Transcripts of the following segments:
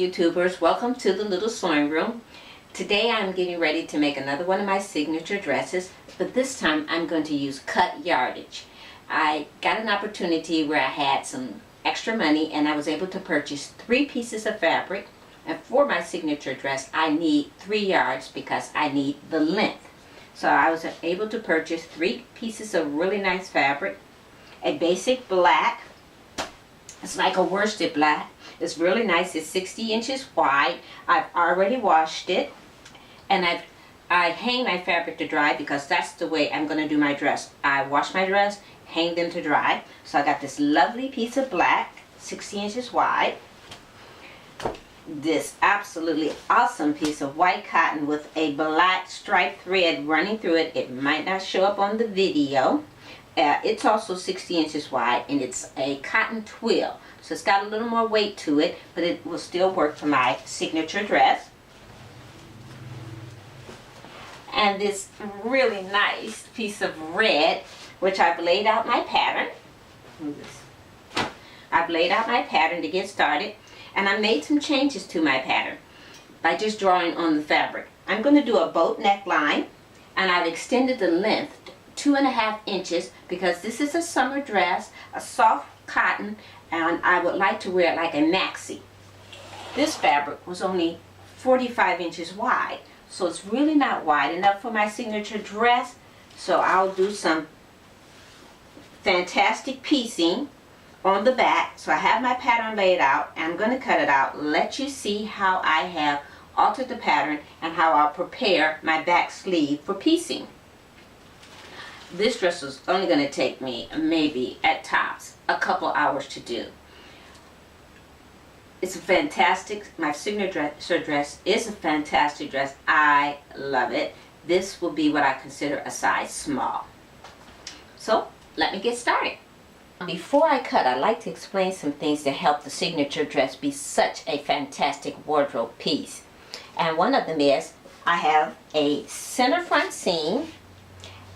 YouTubers? Welcome to the little sewing room. Today I'm getting ready to make another one of my signature dresses, but this time I'm going to use cut yardage. I got an opportunity where I had some extra money and I was able to purchase 3 pieces of fabric, and for my signature dress I need 3 yards because I need the length. So I was able to purchase 3 pieces of really nice fabric, a basic black. It's like a worsted black. It's really nice. It's 60 inches wide. I've already washed it, and I hang my fabric to dry because that's the way I'm going to do my dress. I wash my dress, hang them to dry. So I got this lovely piece of black, 60 inches wide. This absolutely awesome piece of white cotton with a black striped thread running through it. It might not show up on the video. It's also 60 inches wide, and it's a cotton twill, so it's got a little more weight to it, but it will still work for my signature dress. And this really nice piece of red, which I've laid out my pattern. I've laid out my pattern to get started, and I made some changes to my pattern by just drawing on the fabric. I'm going to do a boat neckline, and I've extended the length 2.5 inches because this is a summer dress, a soft cotton, and I would like to wear it like a maxi. This fabric was only 45 inches wide, so it's really not wide enough for my signature dress. So I'll do some fantastic piecing on the back. So I have my pattern laid out, and I'm going to cut it out, let you see how I have altered the pattern and how I'll prepare my back sleeve for piecing. This dress is only going to take me maybe at tops a couple hours to do. It's a fantastic, my signature dress is a fantastic dress. I love it. This will be what I consider a size small. So let me get started. Before I cut, I'd like to explain some things to help the signature dress be such a fantastic wardrobe piece. And one of them is I have a center front seam,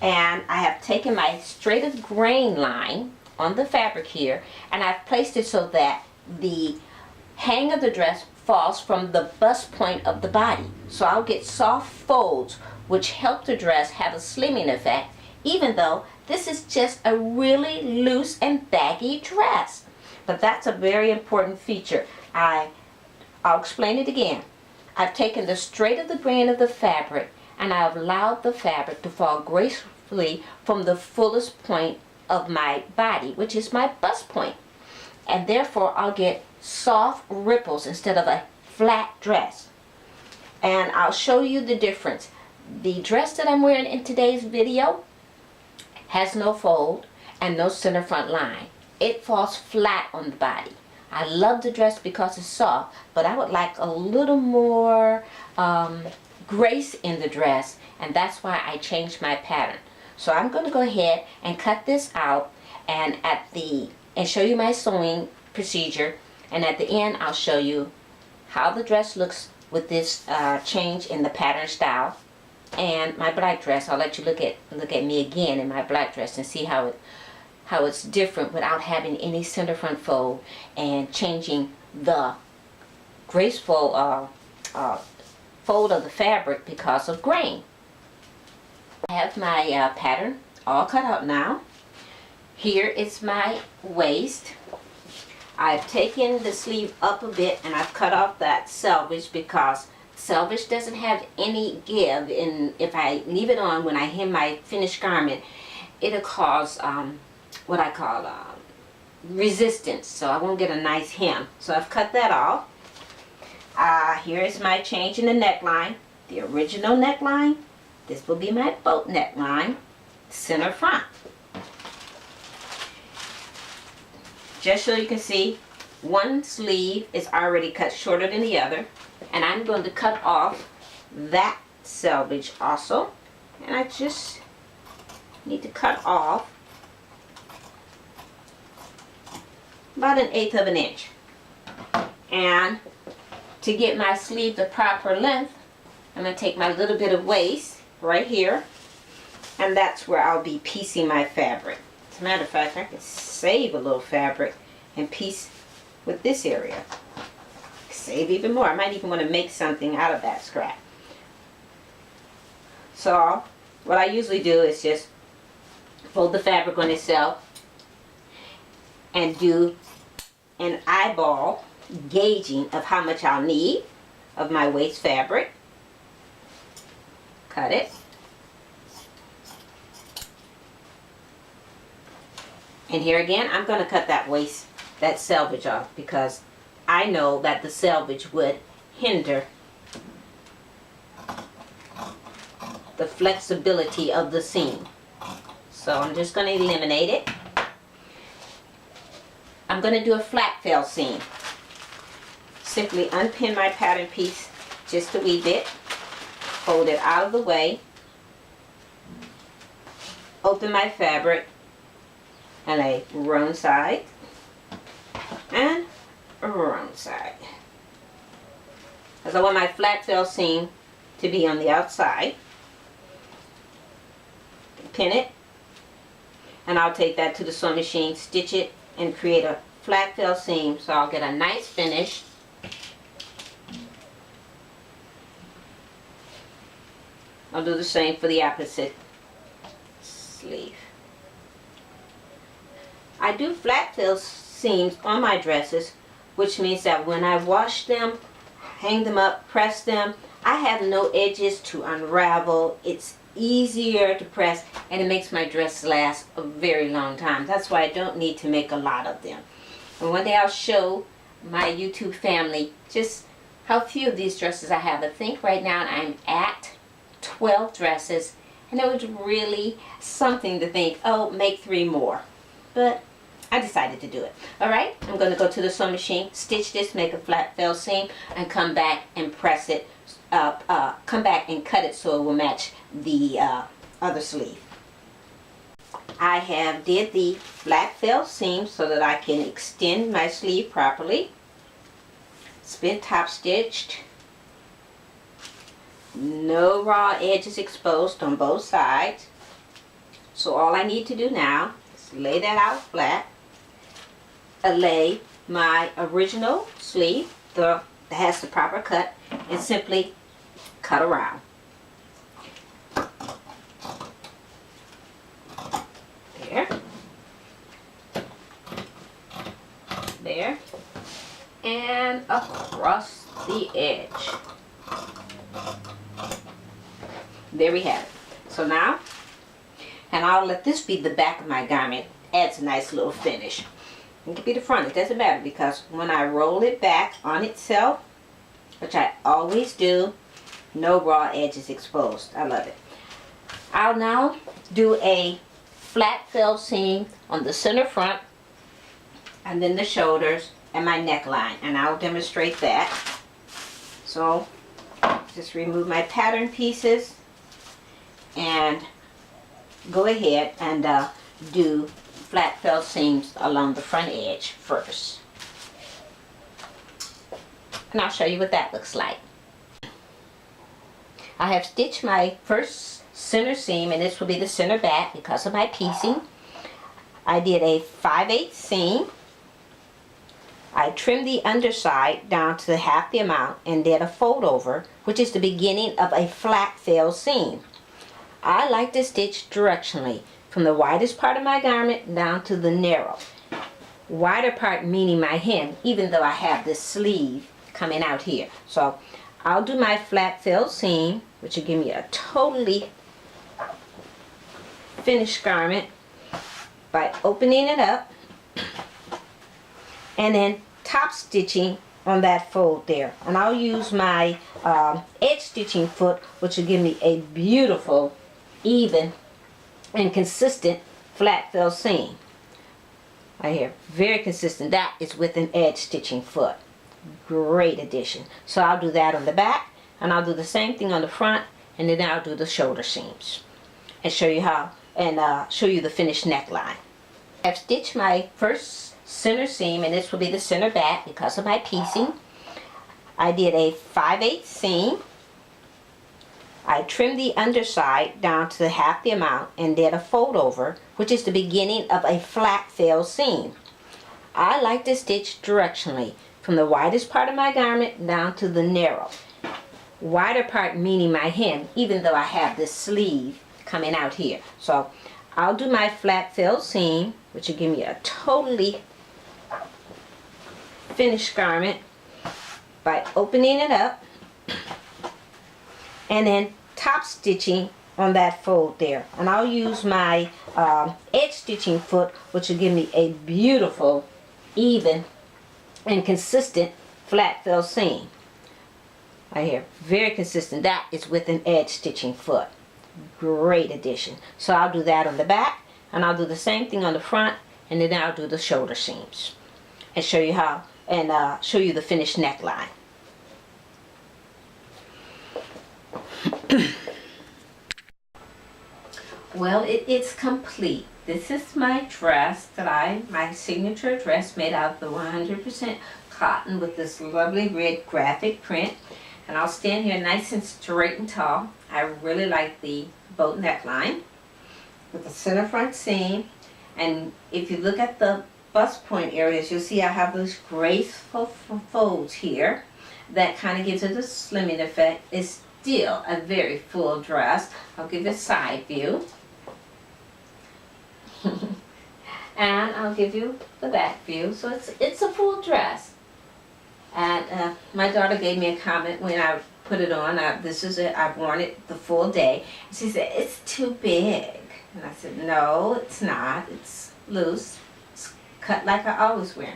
and I have taken my straightened grain line on the fabric here, and I've placed it so that the hang of the dress falls from the bust point of the body. So I'll get soft folds which help the dress have a slimming effect, even though this is just a really loose and baggy dress. But that's a very important feature. I'll explain it again. I've taken the straight of the grain of the fabric, and I've allowed the fabric to fall gracefully from the fullest point of my body, which is my bust point. And therefore I'll get soft ripples instead of a flat dress. And I'll show you the difference. The dress that I'm wearing in today's video has no fold and no center front line. It falls flat on the body. I love the dress because it's soft, but I would like a little more grace in the dress, and that's why I changed my pattern. So I'm going to go ahead and cut this out, and show you my sewing procedure, and at the end I'll show you how the dress looks with this change in the pattern style. And my black dress, I'll let you look at me again in my black dress and see how it's different without having any center front fold and changing the graceful fold of the fabric because of grain. I have my pattern all cut out now. Here is my waist. I've taken the sleeve up a bit, and I've cut off that selvage because selvage doesn't have any give, and if I leave it on when I hem my finished garment, it'll cause what I call resistance, so I won't get a nice hem. So I've cut that off. Here is my change in the neckline. The original neckline. This will be my boat neckline, center front. Just so you can see, one sleeve is already cut shorter than the other, and I'm going to cut off that selvage also, and I just need to cut off about 1/8 of an inch. And to get my sleeve the proper length, I'm going to take my little bit of waist right here, and that's where I'll be piecing my fabric. As a matter of fact, I can save a little fabric and piece with this area. save even more. I might even want to make something out of that scrap. So what I usually do is just fold the fabric on itself and do an eyeball gauging of how much I'll need of my waist fabric. Cut it. And here again, I'm going to cut that waist, that selvage off, because I know that the selvage would hinder the flexibility of the seam. So I'm just going to eliminate it. I'm going to do a flat fell seam. Simply unpin my pattern piece just a wee bit, fold it out of the way, open my fabric, and a wrong side and a wrong side, because I want my flat fell seam to be on the outside. Pin it, and I'll take that to the sewing machine, stitch it, and create a flat fell seam so I'll get a nice finish. I'll do the same for the opposite sleeve. I do flat fill seams on my dresses, which means that when I wash them, hang them up, press them, I have no edges to unravel. It's easier to press, and it makes my dress last a very long time. That's why I don't need to make a lot of them. And one day I'll show my YouTube family just how few of these dresses I have. I think right now I'm at 12 dresses, and it was really something to think, oh, make 3 more. But I decided to do it. Alright, I'm going to go to the sewing machine, stitch this, make a flat fell seam, and come back and press it up, come back and cut it so it will match the other sleeve. I have did the flat fell seam so that I can extend my sleeve properly. It's been top stitched. No raw edges exposed on both sides. So all I need to do now is lay that out flat. Lay my original sleeve that has the proper cut, and simply cut around. There. There. And across the edge. There we have it. So now, and I'll let this be the back of my garment. Adds a nice little finish. It can be the front, it doesn't matter, because when I roll it back on itself, which I always do, no raw edges exposed. I love it. I'll now do a flat fell seam on the center front, and then the shoulders and my neckline, and I'll demonstrate that. So just remove my pattern pieces and go ahead and do flat fell seams along the front edge first. And I'll show you what that looks like. I have stitched my first center seam, and this will be the center back because of my piecing. I did a 5/8 seam. I trimmed the underside down to half the amount and did a fold over, which is the beginning of a flat fell seam. I like to stitch directionally from the widest part of my garment down to the narrow. Wider part meaning my hem, even though I have this sleeve coming out here. So I'll do my flat fell seam, which will give me a totally finished garment by opening it up and then top stitching on that fold there. And I'll use my edge stitching foot, which will give me a beautiful, even, and consistent flat fell seam. Right here, very consistent. That is with an edge stitching foot. Great addition. So I'll do that on the back, and I'll do the same thing on the front, and then I'll do the shoulder seams and show you how, and show you the finished neckline. I've stitched my first center seam, and this will be the center back because of my piecing. I did a 5/8 seam. I trimmed the underside down to half the amount and did a fold over, which is the beginning of a flat fell seam. I like to stitch directionally from the widest part of my garment down to the narrow. Wider part meaning my hem, even though I have this sleeve coming out here. So I'll do my flat fill seam, which will give me a totally finished garment by opening it up and then top stitching on that fold there. And I'll use my edge stitching foot, which will give me a beautiful, even, and consistent flat fill seam. Right here, very consistent. That is with an edge stitching foot. Great addition. So I'll do that on the back, and I'll do the same thing on the front, and then I'll do the shoulder seams and show you how, and show you the finished neckline. Well, it's complete. This is my dress that my signature dress made out of the 100% cotton with this lovely red graphic print. And I'll stand here nice and straight and tall. I really like the boat neckline with the center front seam. And if you look at the bust point areas, you'll see I have those graceful folds here that kind of gives it a slimming effect. It's still a very full dress. I'll give it a side view. And I'll give you the back view. So it's a full dress. And my daughter gave me a comment when I put it on. This is it. I've worn it the full day. And she said, "It's too big." And I said, "No, it's not. It's loose. It's cut like I always wear."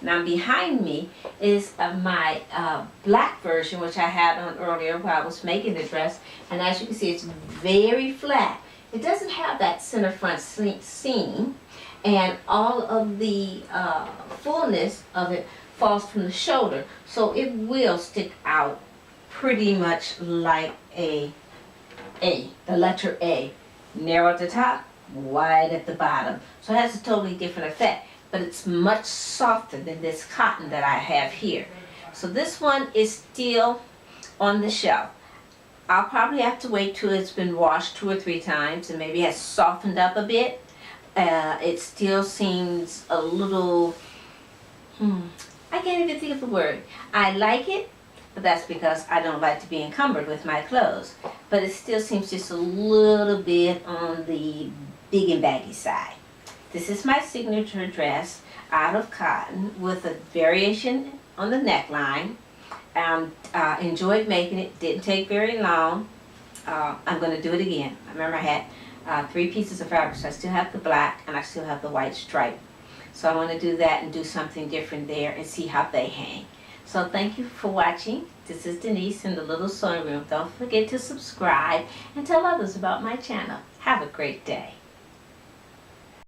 Now behind me is my black version, which I had on earlier while I was making the dress. And as you can see, it's very flat. It doesn't have that center front seam, and all of the fullness of it falls from the shoulder, so it will stick out pretty much like the letter A. Narrow at the top, wide at the bottom. So it has a totally different effect, but it's much softer than this cotton that I have here. So this one is still on the shelf. I'll probably have to wait till it's been washed 2 or 3 times and maybe has softened up a bit. It still seems a little, I can't even think of the word. I like it, but that's because I don't like to be encumbered with my clothes. But it still seems just a little bit on the big and baggy side. This is my signature dress out of cotton with a variation on the neckline. Enjoyed making it. Didn't take very long. I'm going to do it again. I remember I had 3 pieces of fabric, so I still have the black and I still have the white stripe. So I want to do that and do something different there and see how they hang. So thank you for watching. This is Denise in the Little Sewing Room. Don't forget to subscribe and tell others about my channel. Have a great day.